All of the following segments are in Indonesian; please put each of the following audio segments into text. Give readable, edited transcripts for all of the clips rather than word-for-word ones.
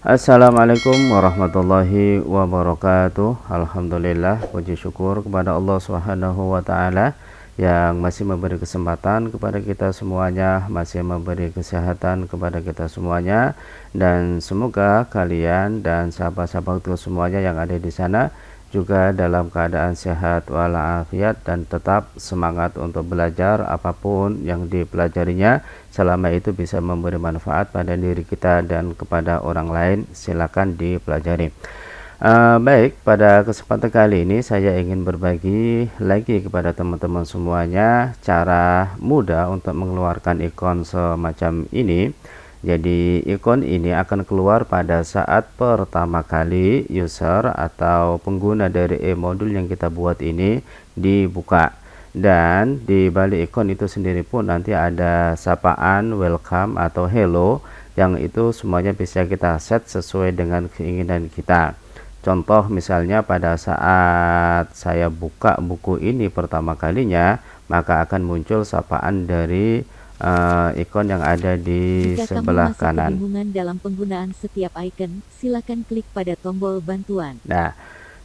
Assalamualaikum warahmatullahi wabarakatuh. Alhamdulillah, puji syukur kepada Allah Subhanahu wa taala yang masih memberi kesempatan kepada kita semuanya, masih memberi kesehatan kepada kita semuanya, dan semoga kalian dan sahabat-sahabatku semuanya yang ada di sana juga dalam keadaan sehat walafiat dan tetap semangat untuk belajar apapun yang dipelajarinya, selama itu bisa memberi manfaat pada diri kita dan kepada orang lain. Silakan dipelajari. Baik, pada kesempatan kali ini saya ingin berbagi lagi kepada teman-teman semuanya cara mudah untuk mengeluarkan ikon semacam ini. Jadi ikon ini akan keluar pada saat pertama kali user atau pengguna dari e-modul yang kita buat ini dibuka. Dan di balik ikon itu sendiri pun nanti ada sapaan, welcome atau hello, yang itu semuanya bisa kita set sesuai dengan keinginan kita. Contoh misalnya pada saat saya buka buku ini pertama kalinya, maka akan muncul sapaan dari ikon yang ada di Jika sebelah kamu masih kanan. kebingungan dalam penggunaan setiap icon, silakan klik pada tombol bantuan. Nah,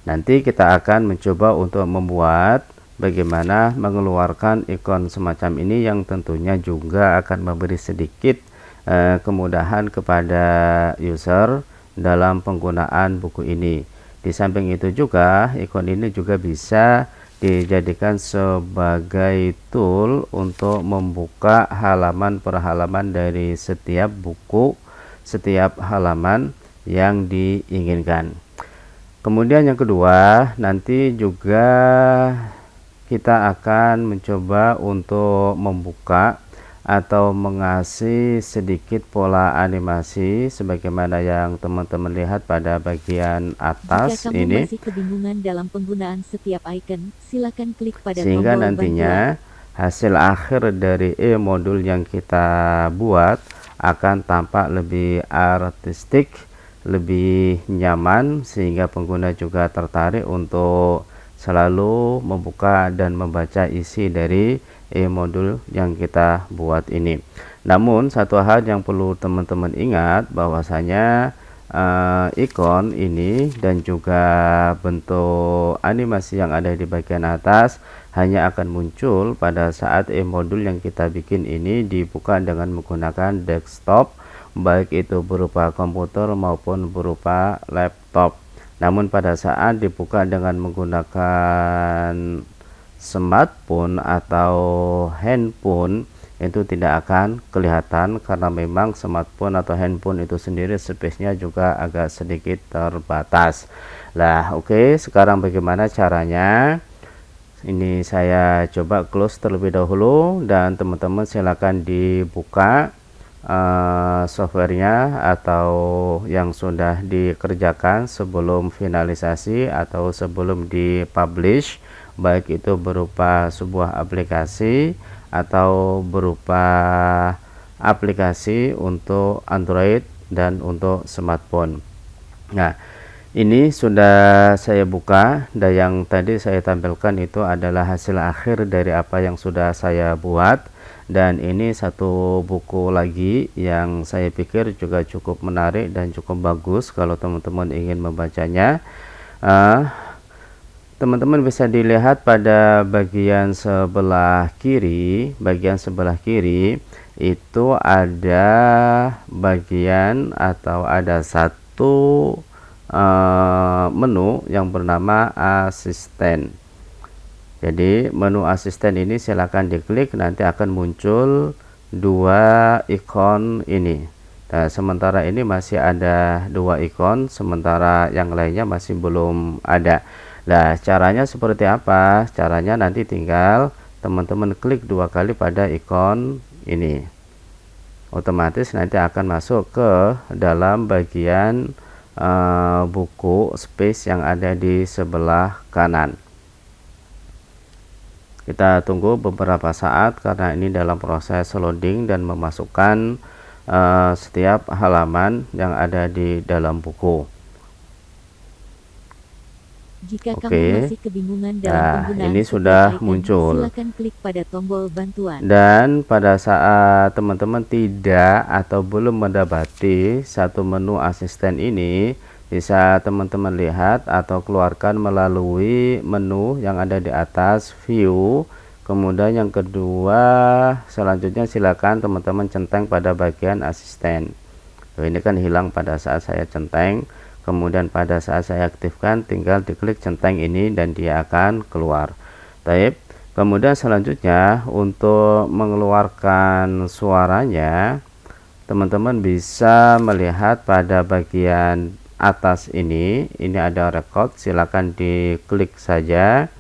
nanti kita akan mencoba untuk membuat bagaimana mengeluarkan ikon semacam ini, yang tentunya juga akan memberi sedikit kemudahan kepada user dalam penggunaan buku ini. Di samping itu juga ikon ini juga bisa dijadikan sebagai tool untuk membuka halaman per halaman dari setiap buku, setiap halaman yang diinginkan. Kemudian yang kedua, nanti juga kita akan mencoba untuk membuka atau mengasih sedikit pola animasi sebagaimana yang teman-teman lihat pada bagian atas Jika kamu ini, masih kebingungan dalam penggunaan setiap icon, silakan klik pada sehingga tombol nantinya bantuan. hasil akhir dari e-modul yang kita buat akan tampak lebih artistik, lebih nyaman, sehingga pengguna juga tertarik untuk selalu membuka dan membaca isi dari e-modul yang kita buat ini. Namun satu hal yang perlu teman-teman ingat, bahwasanya ikon ini dan juga bentuk animasi yang ada di bagian atas hanya akan muncul pada saat e-modul yang kita bikin ini dibuka dengan menggunakan desktop, baik itu berupa komputer maupun berupa laptop. Namun pada saat dibuka dengan menggunakan smartphone atau handphone, itu tidak akan kelihatan karena memang smartphone atau handphone itu sendiri space-nya juga agak sedikit terbatas. Lah, oke, sekarang bagaimana caranya? Ini saya coba close terlebih dahulu, dan teman-teman silakan dibuka softwarenya atau yang sudah dikerjakan sebelum finalisasi atau sebelum dipublish, baik itu berupa sebuah aplikasi atau berupa aplikasi untuk Android dan untuk smartphone. Nah, ini sudah saya buka, dan yang tadi saya tampilkan itu adalah hasil akhir dari apa yang sudah saya buat. Dan ini satu buku lagi yang saya pikir juga cukup menarik dan cukup bagus kalau teman-teman ingin membacanya. Teman-teman bisa dilihat pada bagian sebelah kiri, itu ada bagian atau ada satu menu yang bernama asisten. Jadi menu asisten ini silakan diklik, nanti akan muncul dua ikon ini. Nah, sementara ini masih ada dua ikon, sementara yang lainnya masih belum ada. Nah, caranya seperti apa? Caranya nanti tinggal teman-teman klik dua kali pada ikon ini. Otomatis nanti akan masuk ke dalam bagian buku space yang ada di sebelah kanan. Kita tunggu beberapa saat karena ini dalam proses loading dan memasukkan setiap halaman yang ada di dalam buku. Jika kamu Oke. masih kebingungan dalam Nah, penggunaan ini setiap sudah icon, muncul. silakan klik pada tombol bantuan. Dan pada saat teman-teman tidak atau belum mendapati satu menu asisten ini, bisa teman-teman lihat atau keluarkan melalui menu yang ada di atas view. Kemudian yang kedua, selanjutnya silakan teman-teman centang pada bagian asisten. Ini kan hilang pada saat saya centang. Kemudian pada saat saya aktifkan, tinggal diklik centang ini dan dia akan keluar. Taib. Kemudian selanjutnya untuk mengeluarkan suaranya, teman-teman bisa melihat pada bagian atas ini ada record, silakan diklik saja,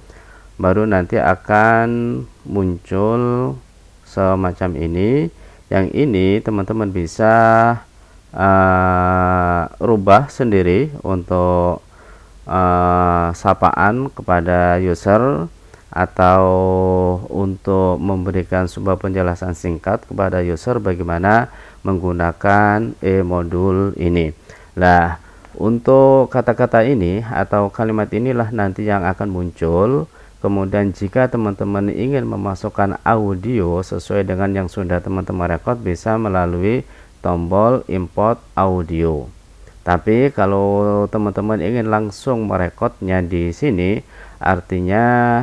baru nanti akan muncul semacam ini. Yang ini teman-teman bisa rubah sendiri untuk sapaan kepada user atau untuk memberikan sebuah penjelasan singkat kepada user bagaimana menggunakan e-modul ini. Nah, untuk kata-kata ini atau kalimat inilah nanti yang akan muncul. Kemudian jika teman-teman ingin memasukkan audio sesuai dengan yang sudah teman-teman record, bisa melalui tombol import audio. Tapi kalau teman-teman ingin langsung merekodnya di sini, artinya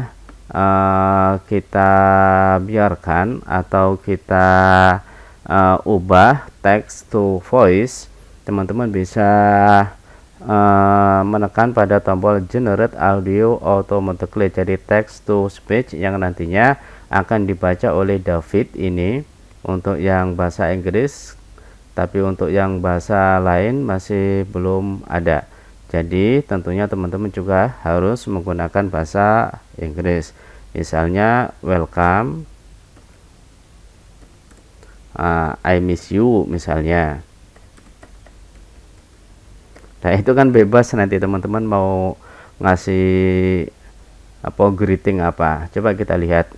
kita biarkan atau kita ubah text to voice, teman-teman bisa menekan pada tombol generate audio automatically, jadi text to speech yang nantinya akan dibaca oleh David ini untuk yang bahasa Inggris, tapi untuk yang bahasa lain masih belum ada. Jadi tentunya teman-teman juga harus menggunakan bahasa Inggris. Misalnya welcome, I miss you misalnya. Nah, itu kan bebas, nanti teman-teman mau ngasih apa greeting apa. Coba kita lihat.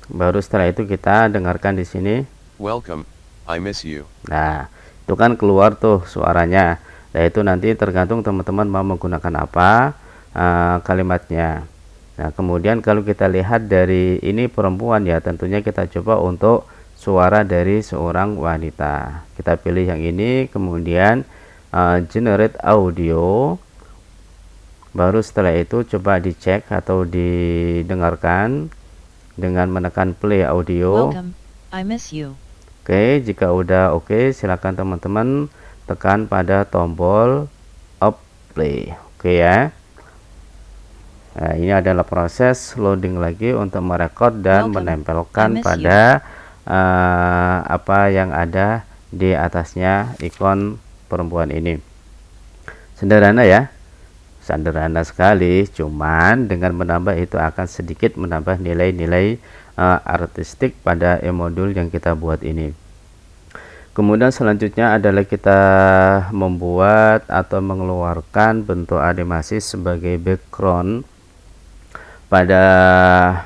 Baru setelah itu kita dengarkan di sini. Welcome, I miss you. Nah, itu kan keluar tuh suaranya. Nah, itu nanti tergantung teman-teman mau menggunakan apa kalimatnya. Nah, kemudian kalau kita lihat dari ini perempuan, ya tentunya kita coba untuk suara dari seorang wanita. Kita pilih yang ini, kemudian generate audio. Baru setelah itu coba dicek atau didengarkan dengan menekan play audio. Welcome, I miss you. Oke, jika udah oke, silakan teman-teman tekan pada tombol up play. Oke ya. Nah, ini adalah proses loading lagi untuk merekod dan menempelkan pada apa yang ada di atasnya ikon perempuan ini. Sederhana ya, sederhana sekali, cuman dengan menambah itu akan sedikit menambah nilai-nilai artistik pada e-modul yang kita buat ini. Kemudian selanjutnya adalah kita membuat atau mengeluarkan bentuk animasi sebagai background pada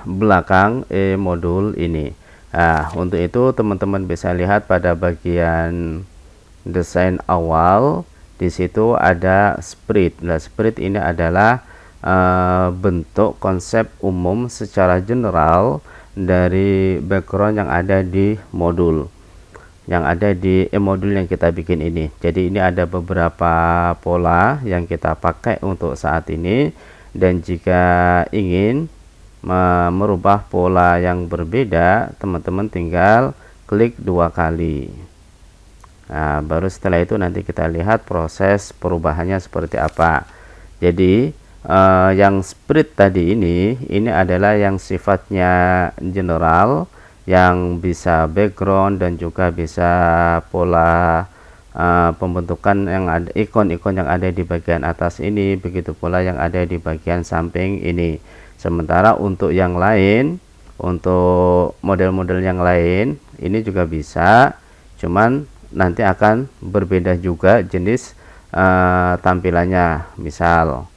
belakang e-modul ini. Nah, untuk itu teman-teman bisa lihat pada bagian desain awal, di situ ada sprite. Nah, sprite ini adalah bentuk konsep umum secara general dari background yang ada di modul, yang ada di e-modul yang kita bikin ini. Jadi ini ada beberapa pola yang kita pakai untuk saat ini, dan jika ingin merubah pola yang berbeda, teman-teman tinggal klik 2 kali. Nah, baru setelah itu nanti kita lihat proses perubahannya seperti apa. Jadi yang sprite tadi ini adalah yang sifatnya general, yang bisa background dan juga bisa pola pembentukan yang ada, ikon-ikon yang ada di bagian atas ini, begitu pula yang ada di bagian samping ini. Sementara untuk yang lain, untuk model-model yang lain ini juga bisa, cuman nanti akan berbeda juga jenis tampilannya. Misal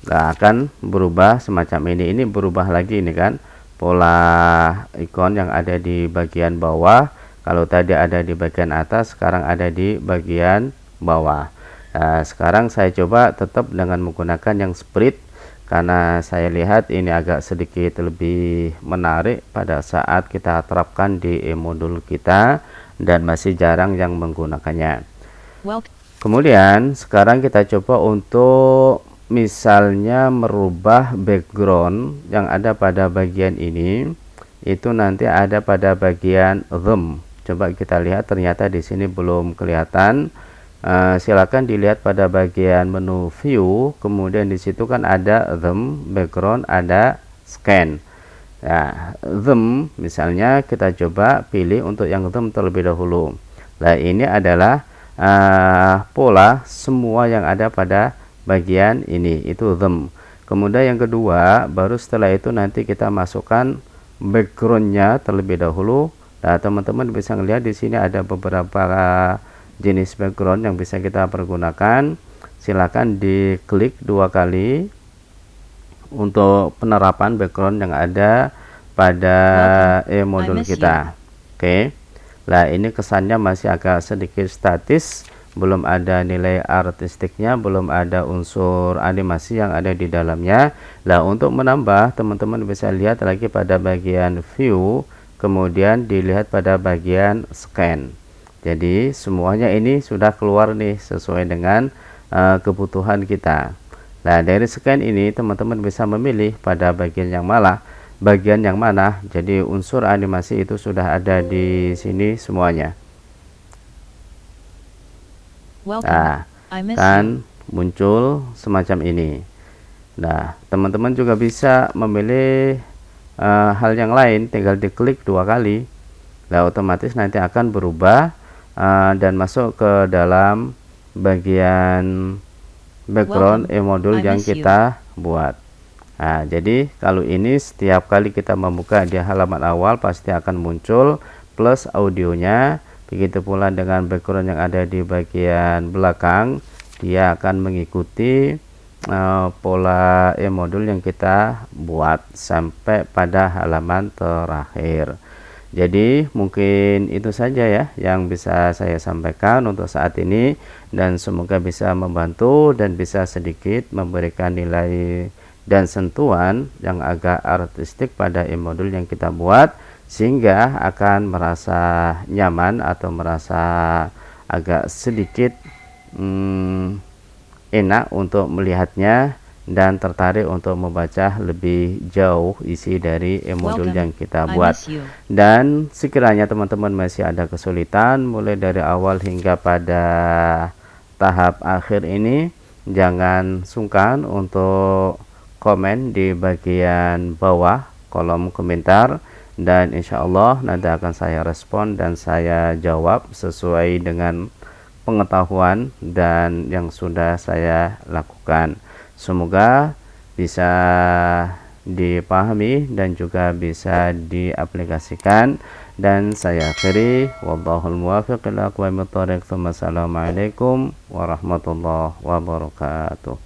akan berubah semacam ini berubah lagi, ini kan pola ikon yang ada di bagian bawah, Kalau tadi ada di bagian atas, sekarang ada di bagian bawah. Nah, sekarang saya coba tetap dengan menggunakan yang split, karena saya lihat ini agak sedikit lebih menarik pada saat kita terapkan di e-modul kita dan masih jarang yang menggunakannya. Kemudian sekarang kita coba untuk misalnya merubah background yang ada pada bagian ini, itu nanti ada pada bagian them. Coba kita lihat, ternyata di sini belum kelihatan. Silakan dilihat pada bagian menu view, kemudian di situ kan ada them, background, ada scan. Nah, them misalnya kita coba pilih untuk yang them terlebih dahulu. Nah, ini adalah pola semua yang ada pada bagian ini, itu them. Kemudian yang kedua, baru setelah itu nanti kita masukkan backgroundnya terlebih dahulu. Nah, teman-teman bisa lihat di sini ada beberapa jenis background yang bisa kita pergunakan. Silakan diklik 2 kali untuk penerapan background yang ada pada e-modul kita. Oke. Nah, ini kesannya masih agak sedikit statis, belum ada nilai artistiknya, belum ada unsur animasi yang ada di dalamnya. Nah, untuk menambah, teman-teman bisa lihat lagi pada bagian view, kemudian dilihat pada bagian scan. Jadi semuanya ini sudah keluar nih sesuai dengan kebutuhan kita. Nah, dari scan ini teman-teman bisa memilih pada bagian yang mana. Jadi unsur animasi itu sudah ada di sini semuanya. Nah, kan muncul semacam ini. Nah, teman-teman juga bisa memilih hal yang lain, tinggal diklik 2 kali. Nah, otomatis nanti akan berubah dan masuk ke dalam bagian background e-modul yang kita buat. Nah, jadi kalau ini setiap kali kita membuka di halaman awal pasti akan muncul plus audionya. Begitu pula dengan background yang ada di bagian belakang, dia akan mengikuti pola e-modul yang kita buat sampai pada halaman terakhir. Jadi mungkin itu saja ya yang bisa saya sampaikan untuk saat ini, dan semoga bisa membantu dan bisa sedikit memberikan nilai dan sentuhan yang agak artistik pada e-modul yang kita buat, sehingga akan merasa nyaman atau merasa agak sedikit enak untuk melihatnya dan tertarik untuk membaca lebih jauh isi dari e-modul yang kita buat. Dan sekiranya teman-teman masih ada kesulitan mulai dari awal hingga pada tahap akhir ini, jangan sungkan untuk komen di bagian bawah kolom komentar, dan insya Allah nanti akan saya respon dan saya jawab sesuai dengan pengetahuan dan yang sudah saya lakukan. Semoga bisa dipahami dan juga bisa diaplikasikan, dan saya akhiri wallahul muwaffiq ila aqwamit thoriq. Assalamualaikum warahmatullahi wabarakatuh.